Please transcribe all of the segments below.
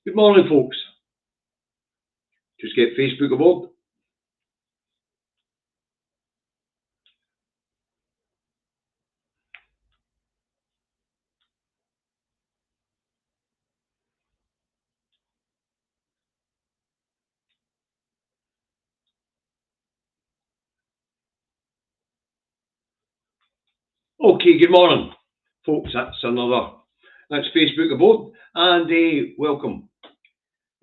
Good morning, folks. Just get Facebook aboard. Okay, good morning, folks. That's Facebook aboard, and welcome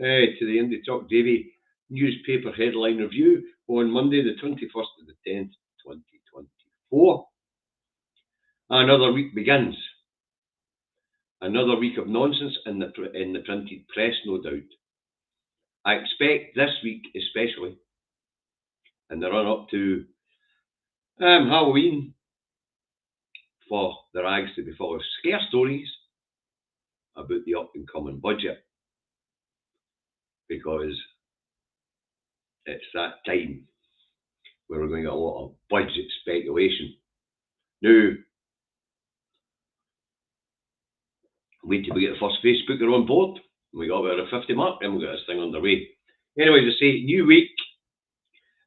to the Two Davies newspaper headline review on Monday, the 21st of the 10th, 2024. Another week begins. Another week of nonsense in the printed press, no doubt. I expect this week especially, in the run-up to Halloween, for the rags to be full of scare stories about the up-and-coming budget, because it's that time where we're going to get a lot of budget speculation. Now, wait till we get the first Facebooker on board. We got about a 50 mark, then we'll get this thing underway. Anyway, to say, new week.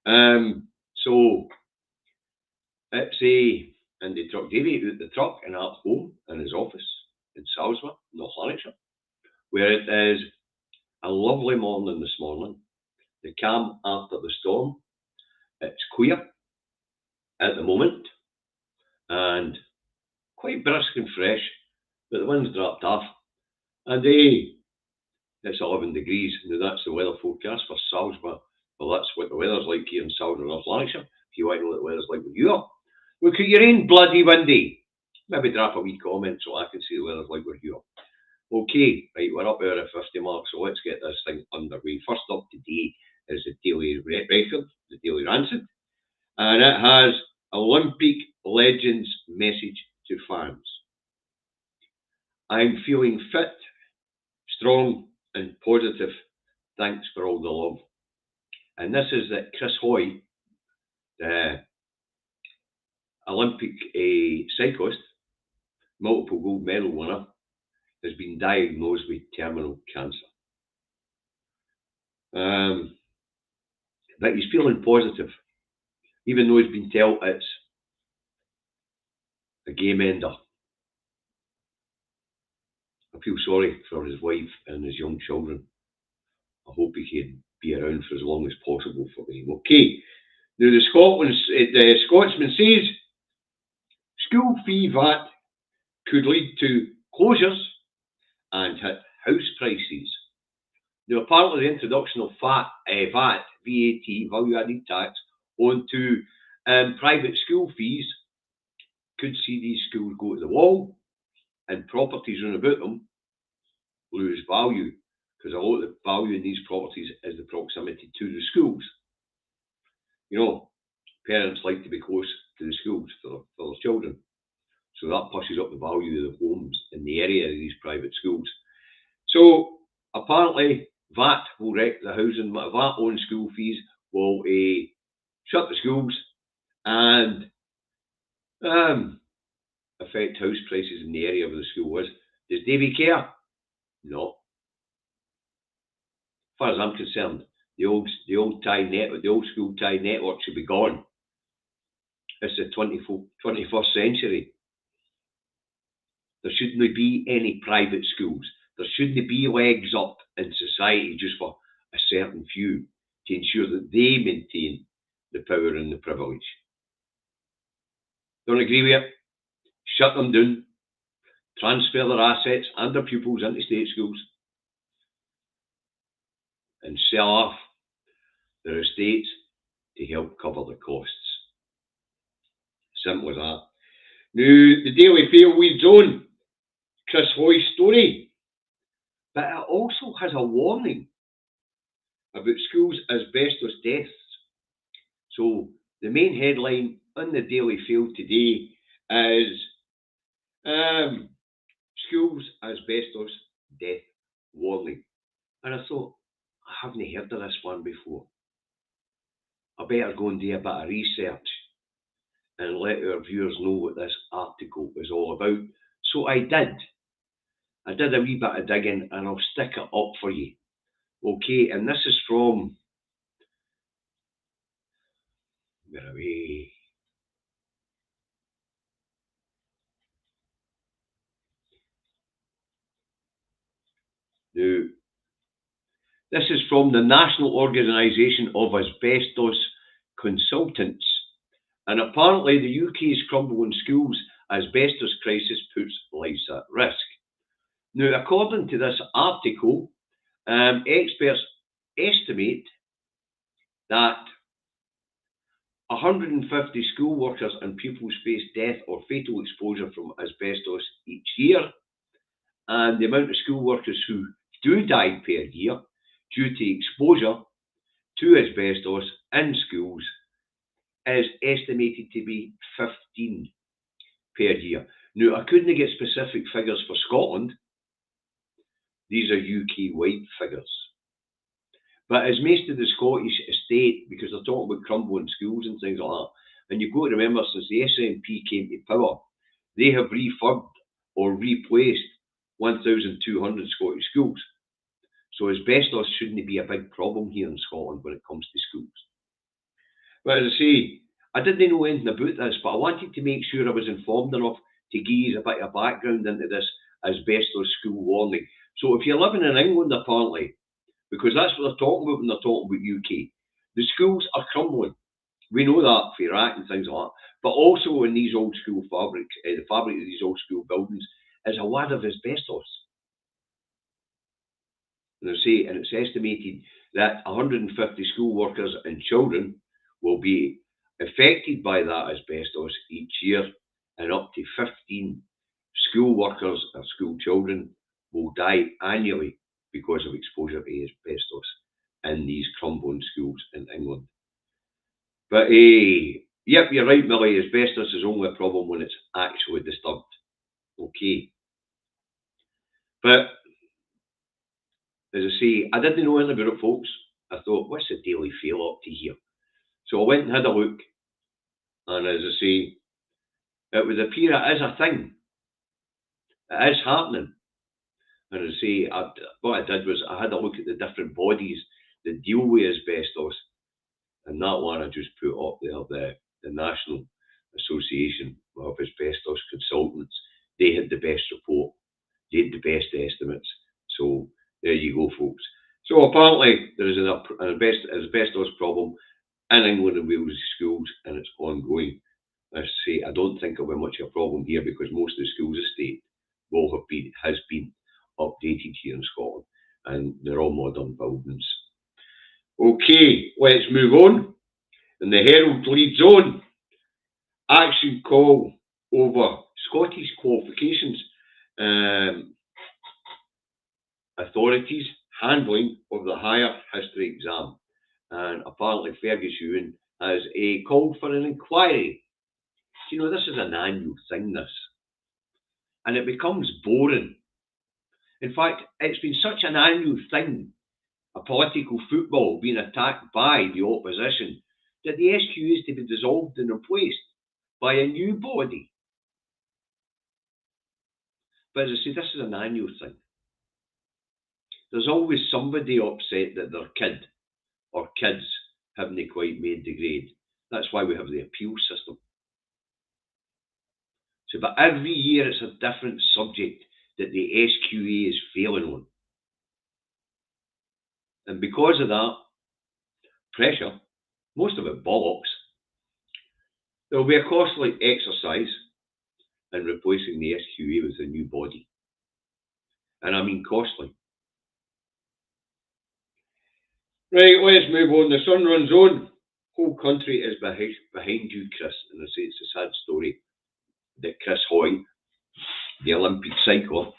So it's Andy Truck Davy out the truck and at home in his office in Salisbury, North Lanarkshire, where it is a lovely morning this morning. The calm after the storm. It's queer at the moment and quite brisk and fresh, but the wind's dropped off. And it's 11 degrees. Now that's the weather forecast for Salisbury. Well, that's what the weather's like here in Salisbury, North Lanarkshire. If you want to know what the weather's like where you are, look at your own bloody windy. Maybe drop a wee comment so I can see the weather's like where you are. Okay, right, we're up there at 50 marks, so let's get this thing underway. First up today is the Daily Record, the Daily Rancid, and it has Olympic legends message to fans. I'm feeling fit, strong and positive. Thanks for all the love. And this is that Chris Hoy, the Olympic cyclist, multiple gold medal winner, has been diagnosed with terminal cancer. But he's feeling positive, even though he's been told it's a game ender. I feel sorry for his wife and his young children. I hope he can be around for as long as possible for them. Okay, now the Scotsman says school fee VAT could lead to closures and hit house prices. Now, apparently the introduction of VAT, value-added tax, onto private school fees could see these schools go to the wall and properties round about them lose value, because a lot of the value in these properties is the proximity to the schools. You know, parents like to be close to the schools for their children, so that pushes up the value of the homes in the area of these private schools. So apparently VAT will wreck the housing. VAT on school fees will shut the schools and affect house prices in the area where the school is. Does Davy care? No. As far as I'm concerned, the old school tie network should be gone. It's the 21st century. There shouldn't be any private schools. There shouldn't be legs up in society just for a certain few to ensure that they maintain the power and the privilege. Don't agree with it? Shut them down. Transfer their assets and their pupils into state schools and sell off their estates to help cover the costs. Simple as that. Now, the Daily Fail weeds on Chris Hoy's story, but it also has a warning about schools' asbestos deaths. So the main headline on the Daily Fail today is schools asbestos death warning. And I thought, I haven't heard of this one before. I better go and do a bit of research and let our viewers know what this article is all about. So I did. I did a wee bit of digging and I'll stick it up for you. Okay, and this is from, where are we? Now, this is from the National Organisation of Asbestos Consultants. And apparently the UK's crumbling schools asbestos crisis puts lives at risk. Now, according to this article, experts estimate that 150 school workers and pupils face death or fatal exposure from asbestos each year, and the amount of school workers who do die per year due to exposure to asbestos in schools is estimated to be 15 per year. Now, I couldn't get specific figures for Scotland. These are UK-wide figures. But as most of the Scottish estate, because they're talking about crumbling schools and things like that, and you've got to remember, since the SNP came to power, they have refurbed or replaced 1,200 Scottish schools. So asbestos shouldn't be a big problem here in Scotland when it comes to schools. But as I say, I didn't know anything about this, but I wanted to make sure I was informed enough to give you a bit of background into this asbestos school warning. So if you're living in England, apparently, because that's what they're talking about when they're talking about UK, the schools are crumbling. We know that for Iraq and things like that. But also in these old school fabrics, the fabric of these old school buildings is a wad of asbestos. And I say, and it's estimated that 150 school workers and children will be affected by that asbestos each year, and up to 15 school workers or school children will die annually because of exposure to asbestos in these crumbling schools in England. But yep, you're right, Millie, asbestos is only a problem when it's actually disturbed. Okay. But as I say, I didn't know anything about it, folks. I thought, what's the Daily Fail up to here? So I went and had a look, and as I say, it would appear it is a thing. It is happening. And as I say, what I did was I had a look at the different bodies that deal with asbestos, and that one I just put up there, the National Association of Asbestos Consultants. They had the best report. They had the best estimates. So there you go, folks. So apparently there is an asbestos problem in England and Wales schools, and it's ongoing. As I say, I don't think it'll be much of a problem here because most of the schools estate has been updated here in Scotland, and they're all modern buildings. Okay, let's move on. And the Herald leads on. Action call over Scottish qualifications. Authorities handling of the higher history exam. And apparently Fergus Ewan has called for an inquiry. You know, this is an annual thing, this. And it becomes boring. In fact, it's been such an annual thing, a political football being attacked by the opposition, that the SQ is to be dissolved and replaced by a new body. But as I say, this is an annual thing. There's always somebody upset that their kid or kids haven't quite made the grade. That's why we have the appeal system. So, but every year it's a different subject that the SQA is failing on. And because of that pressure, most of it bollocks, there will be a costly exercise in replacing the SQA with a new body. And I mean costly. Right, let's move on. The sun runs on. Whole country is behind you, Chris. And I say it's a sad story that Chris Hoy, the Olympic cycler,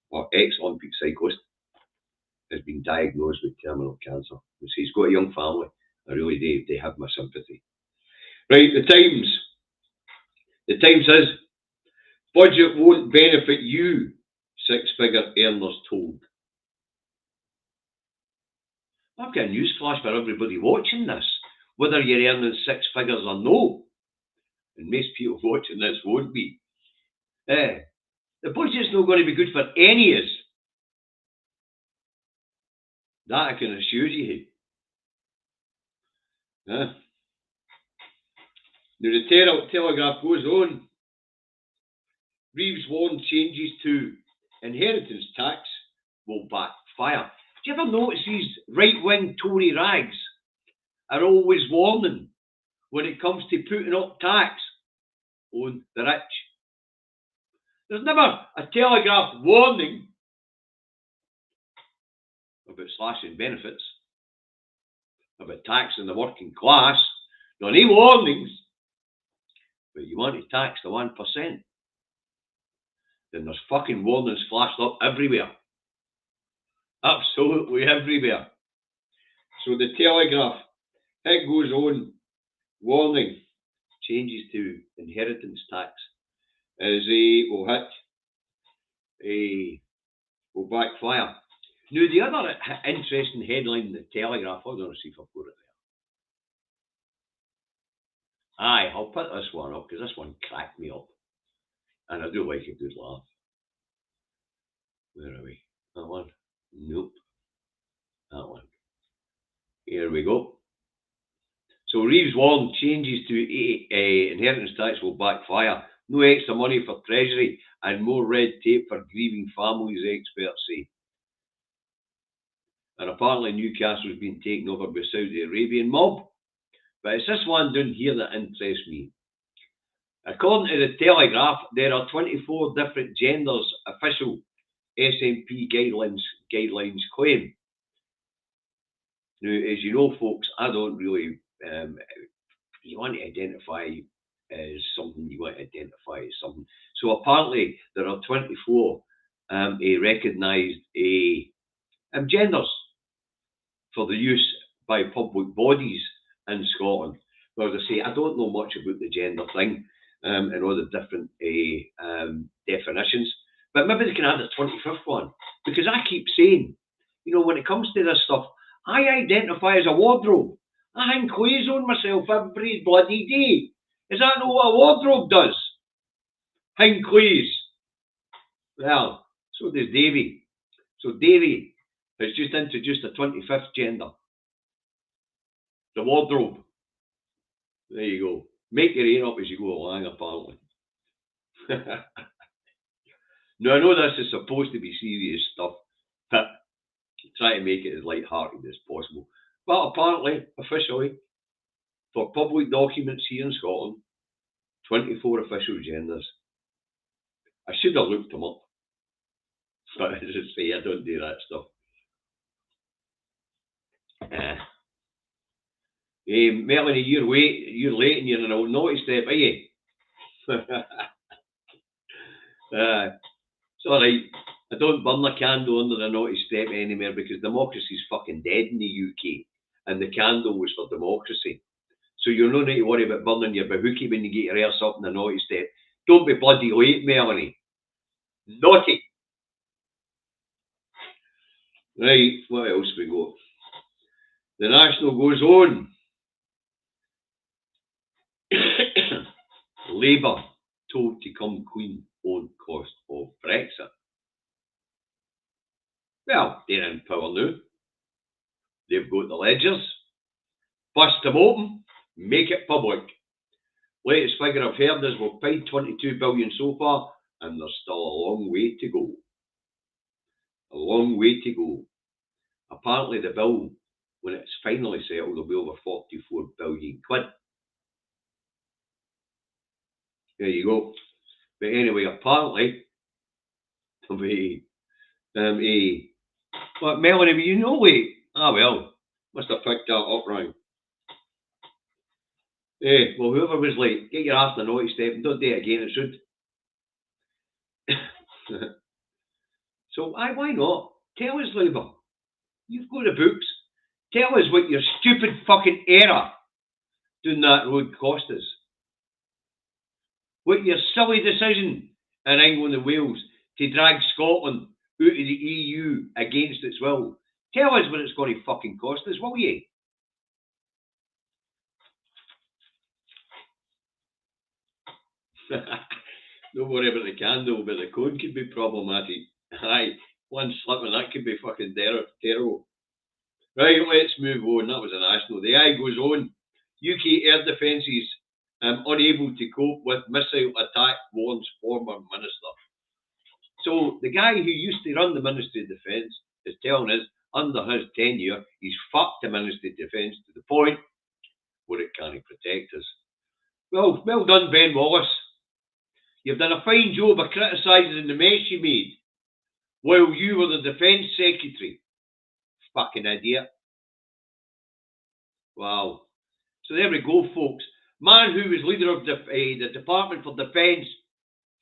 or ex-Olympic cyclist, has been diagnosed with terminal cancer. He's got a young family. I really do. They have my sympathy. Right, the Times. The Times says, budget won't benefit you, six-figure earners told. I've got a newsflash for everybody watching this. Whether you're earning six figures or no, and most people watching this won't be. The budget's not going to be good for any of us. That I can assure you. Now the Telegraph goes on. Reeves warned changes to inheritance tax will backfire. Do you ever notice these right-wing Tory rags are always warning when it comes to putting up tax on the rich? There's never a Telegraph warning about slashing benefits, about taxing the working class. No any warnings, but you want to tax the 1%. Then there's fucking warnings flashed up everywhere. Absolutely everywhere. So the Telegraph, it goes on warning changes to inheritance tax as will will backfire. Now the other interesting headline in the Telegraph, hold on to see if I've got it there. Aye, I'll put this one up because this one cracked me up. And I do like a good laugh. Where are we? That one? Nope. That one. Here we go. So Reeves warned changes to inheritance tax will backfire. No extra money for Treasury and more red tape for grieving families, experts say. And apparently Newcastle's been taken over by Saudi Arabian mob. But it's this one down here that interests me. According to the Telegraph, there are 24 different genders official SNP guidelines claim. Now, as you know, folks, I don't really. You want to identify as something, you want to identify as something. So apparently, there are 24 recognised genders for the use by public bodies in Scotland. Well, as I say, I don't know much about the gender thing and all the different definitions, but maybe they can add a 25th one, because I keep saying, you know, when it comes to this stuff, I identify as a wardrobe. I hang clothes on myself every bloody day. Is that not what a wardrobe does? Hang clothes. Well, so does Davy. So Davy has just introduced a 25th gender. The wardrobe. There you go. Make your ear up as you go along, apparently. Now, I know this is supposed to be serious stuff, but try to make it as light-hearted as possible. But apparently, officially, for public documents here in Scotland, 24 official genders. I should have looked them up. But as I say, I don't do that stuff. Melanie, you're late and you're in a naughty step, are you? It's alright. I don't burn the candle under the naughty step anymore because democracy's fucking dead in the UK. And the candle was for democracy. So you're no need to worry about burning your bahookie when you get your arse up in the naughty step. Don't be bloody late, Melanie. Naughty. Right, what else we got? The National goes on. Labour told to come clean on cost of Brexit. Well, they're in power now. They've got the ledgers. Bust them open, make it public. Latest figure I've heard is we've paid 22 billion so far, and there's still a long way to go. A long way to go. Apparently the bill, when it's finally settled, will be over 44 billion quid. There you go. But anyway, apparently, but Melanie, you know, wait. Ah well, must have picked that up wrong. Well, whoever was late, get your ass in the naughty step and don't do it again, it should. So, why not? Tell us, Labour. You've got the books. Tell us what your stupid fucking error doing that road cost us. What your silly decision in England and Wales to drag Scotland out of the EU against its will. Tell us what it's going to fucking cost us, will you? Don't worry about the candle, but the code could be problematic. Aye, one slip and that could be fucking terrible. Right, let's move on. That was a national. The eye goes on. UK air defences unable to cope with missile attack, warns former minister. So the guy who used to run the Ministry of Defence is telling us under his tenure he's fucked the Ministry of Defence to the point where it can't protect us. Well done, Ben Wallace. You've done a fine job of criticising the mess you made while you were the Defence Secretary. Fucking idiot. Wow. So there we go, folks. Man who was leader of the Department for Defence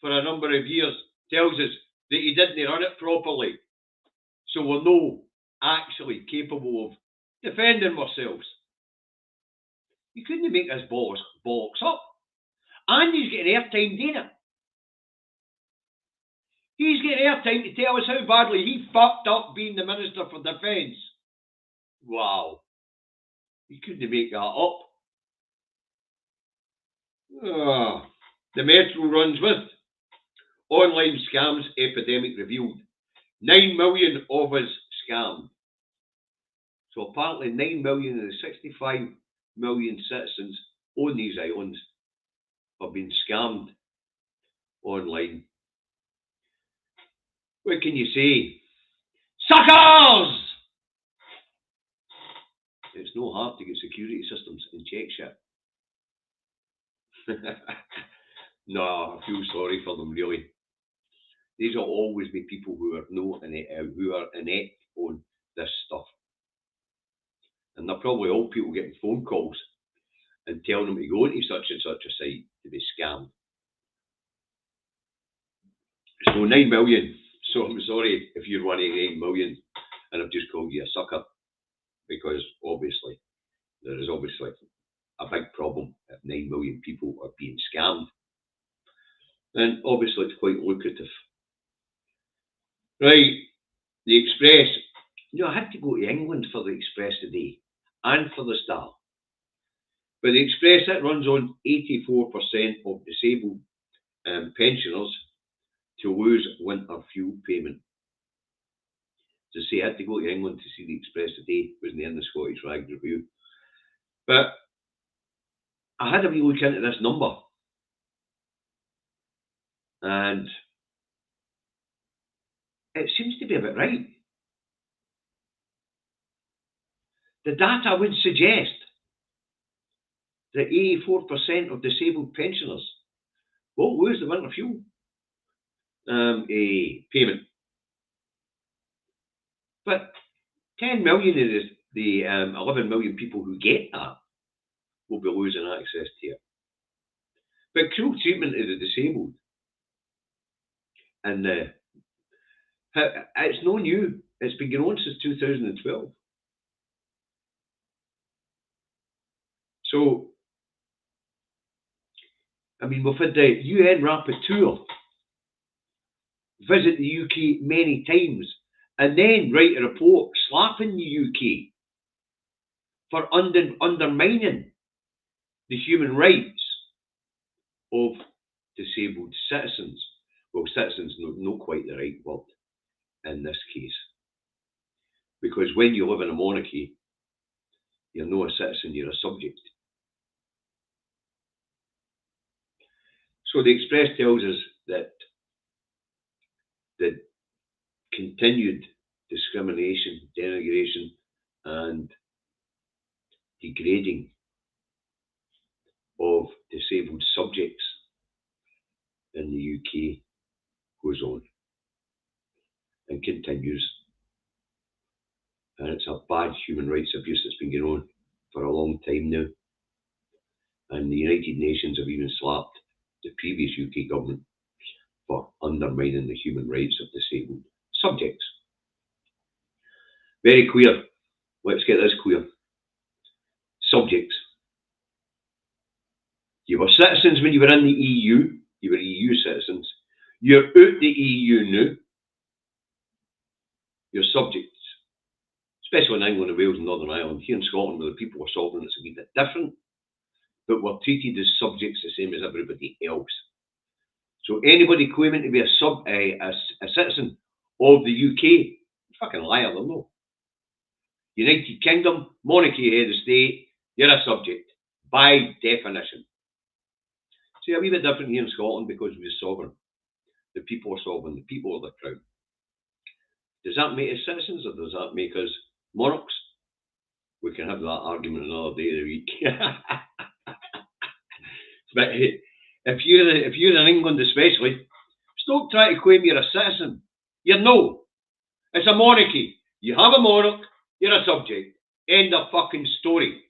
for a number of years tells us that he didn't run it properly. So we're no actually capable of defending ourselves. You couldn't make this bollocks up. And he's getting airtime doing it. He's getting airtime to tell us how badly he fucked up being the Minister for Defence. Wow. You couldn't make that up. The Metro runs with online scams epidemic revealed. 9 million of us scammed. So apparently 9 million of the 65 million citizens on these islands have been scammed online. What can you say? Suckers! It's no hard to get security systems and check shit. No, I feel sorry for them, really. These will always be people who are inept on this stuff. And they're probably all people getting phone calls and telling them to go into such and such a site to be scammed. So 9 million. So I'm sorry if you're one of 8 million and I've just called you a sucker, because obviously there is obviously a big problem if 9 million people are being scammed. And obviously it's quite lucrative. Right, the Express. I had to go to England for the Express today and for the Star. But the Express, it runs on 84% of disabled pensioners to lose winter fuel payment. To say I had to go to England to see the Express today, wasn't in the Scottish Rag Review. But I had a wee look into this number. And it seems to be a bit right. The data would suggest that 84% of disabled pensioners will lose the winter fuel payment. But 10 million of the 11 million people who get that will be losing access to it. But cruel treatment of the disabled, and it's no new. It's been going on since 2012. So, I mean, we've had the UN Rapporteur visit the UK many times and then write a report slapping the UK for undermining the human rights of disabled citizens. Well, citizens not quite the right word in this case. Because when you live in a monarchy, you're not a citizen, you're a subject. So the Express tells us that the continued discrimination, denigration and degrading of disabled subjects in the UK goes on and continues. And it's a bad human rights abuse that's been going on for a long time now. And the United Nations have even slapped the previous UK government for undermining the human rights of disabled subjects. Very clear. Let's get this clear. Subjects. You were citizens when you were in the EU. You were EU citizens. You're out the EU now. You're subjects. Especially in England and Wales and Northern Ireland. Here in Scotland, where the people are sovereign, it's a wee bit different. But we're treated as subjects the same as everybody else. So anybody claiming to be a citizen of the UK, fucking liar, they're no. United Kingdom, monarchy, head of state, you're a subject, by definition. See, a wee bit different here in Scotland because we're sovereign. The people are sovereign, the people are the crown. Does that make us citizens or does that make us monarchs? We can have that argument another day of the week. But if you're in England especially, stop trying to claim you're a citizen. You're no. It's a monarchy. You have a monarch, you're a subject. End of fucking story.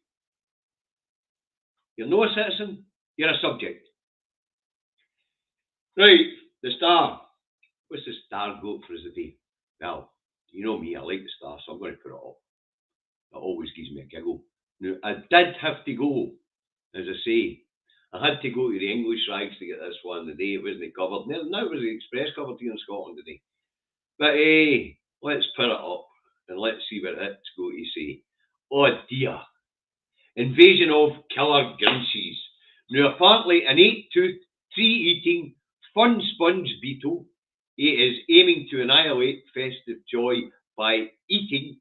You're no a citizen, you're a subject. Right, the Star. What's the Star got for us today? Well, you know me, I like the Star, so I'm going to put it up. It always gives me a giggle. Now, I did have to go, as I say. I had to go to the English rags to get this one today. It wasn't covered. Now it was the Express covered here in Scotland today. But hey, let's put it up and let's see what it's going to say. Oh dear. Invasion of killer grunchies. Now apparently an 8-tooth, tree-eating, fun sponge beetle is aiming to annihilate festive joy by eating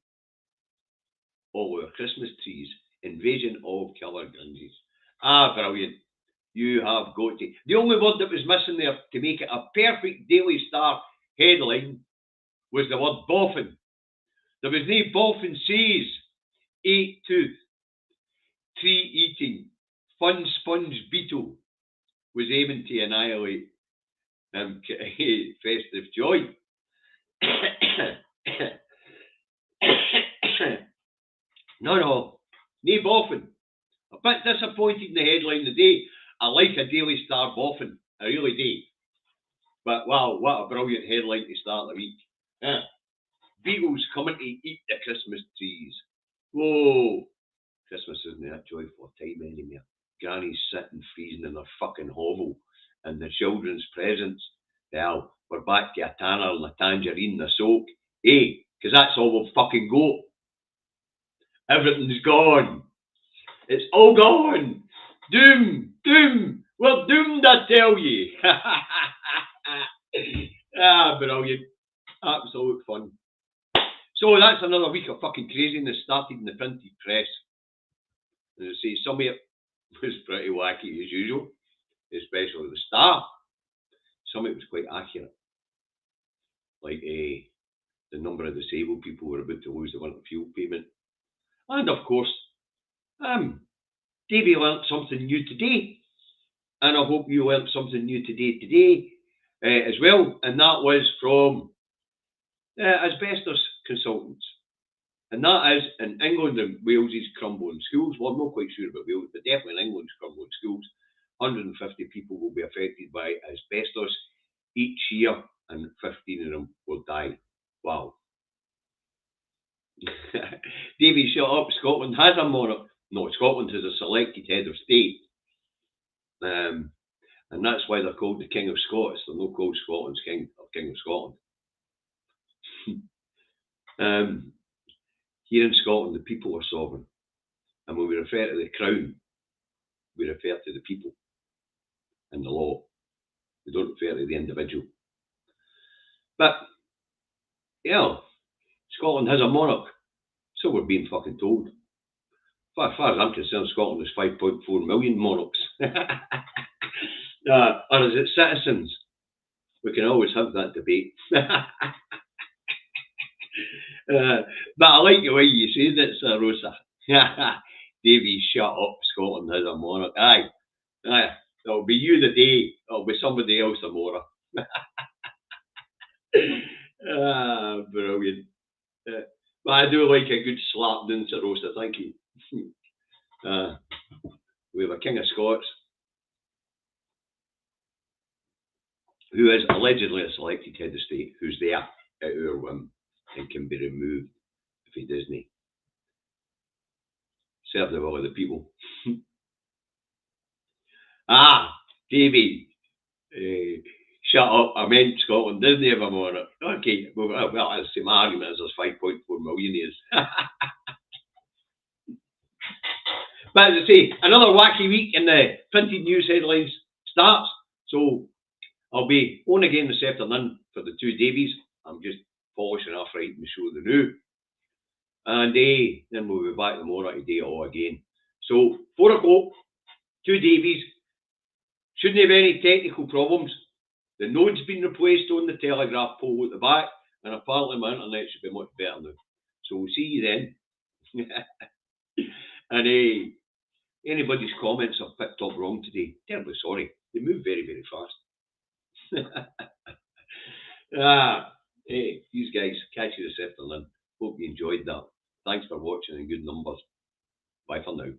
all our Christmas trees. Invasion of killer grunchies. Ah, brilliant. You have got to. The only word that was missing there to make it a perfect Daily Star headline was the word boffin. There was no boffin says 8-tooth, tree-eating, fun sponge beetle was aiming to annihilate festive joy. No boffin. A bit disappointed in the headline today. I like a Daily Star boffin. I really do. But wow, what a brilliant headline to start the week. Beagles coming to eat the Christmas trees. Whoa. Christmas isn't that joyful time anymore. Granny's sitting freezing in their fucking hovel. And the children's presents, well, we're back to a tanner and a tangerine and a soak. Eh? Because that's all we've fucking got. Everything's gone. It's all gone. Doom. We're doomed, I tell you. Brilliant. Absolute fun. So that's another week of fucking craziness started in the printed press. As I say, some of it was pretty wacky as usual, especially the Star. Some of it was quite accurate. Like the number of disabled people were about to lose the winter fuel payment. And of course, Davey learnt something new today. And I hope you learnt something new today as well. And that was from Asbestos Consultants. And that is in England and Wales's crumbling schools. Well, I'm not quite sure about Wales, but definitely in England's crumbling schools. 150 people will be affected by asbestos each year, and 15 of them will die. Wow. Davey, shut up. Scotland has a monarch. No, Scotland has a selected head of state. And that's why they're called the King of Scots. They're not called Scotland's King or King of Scotland. Here in Scotland, the people are sovereign. And when we refer to the crown, we refer to the people and the law. We don't refer to the individual. But, yeah, Scotland has a monarch. So we're being fucking told. As far as I'm concerned, Scotland has 5.4 million monarchs. Or is it citizens? We can always have that debate. But I like the way you say that, Sir Rosa. Davy, shut up. Scotland has a monarch. Aye. It'll be you the day. It'll be somebody else tomorrow. Brilliant. But I do like a good slap down, Sir Rosa. Thank you. We have a King of Scots who is allegedly a selected head of state, who's there at our whim and can be removed if he doesn't. Serve the will of the people. Davy, shut up. I meant Scotland doesn't have a monarch. Okay, well, that's the same argument as there's 5.4 million years. But as I say, another wacky week in the printed news headlines starts. So I'll be on again this afternoon for the Two Davies. I'm just polishing off writing the show the new. And then we'll be back tomorrow to do it all again. So, 4 o'clock, Two Davies. Shouldn't have any technical problems. The node's been replaced on the telegraph pole at the back, and apparently my internet should be much better now. So we'll see you then. And anybody's comments I've picked up wrong today, terribly sorry. They move very, very fast. These guys, catch you this afternoon. Hope you enjoyed that. Thanks for watching and good numbers. Bye for now.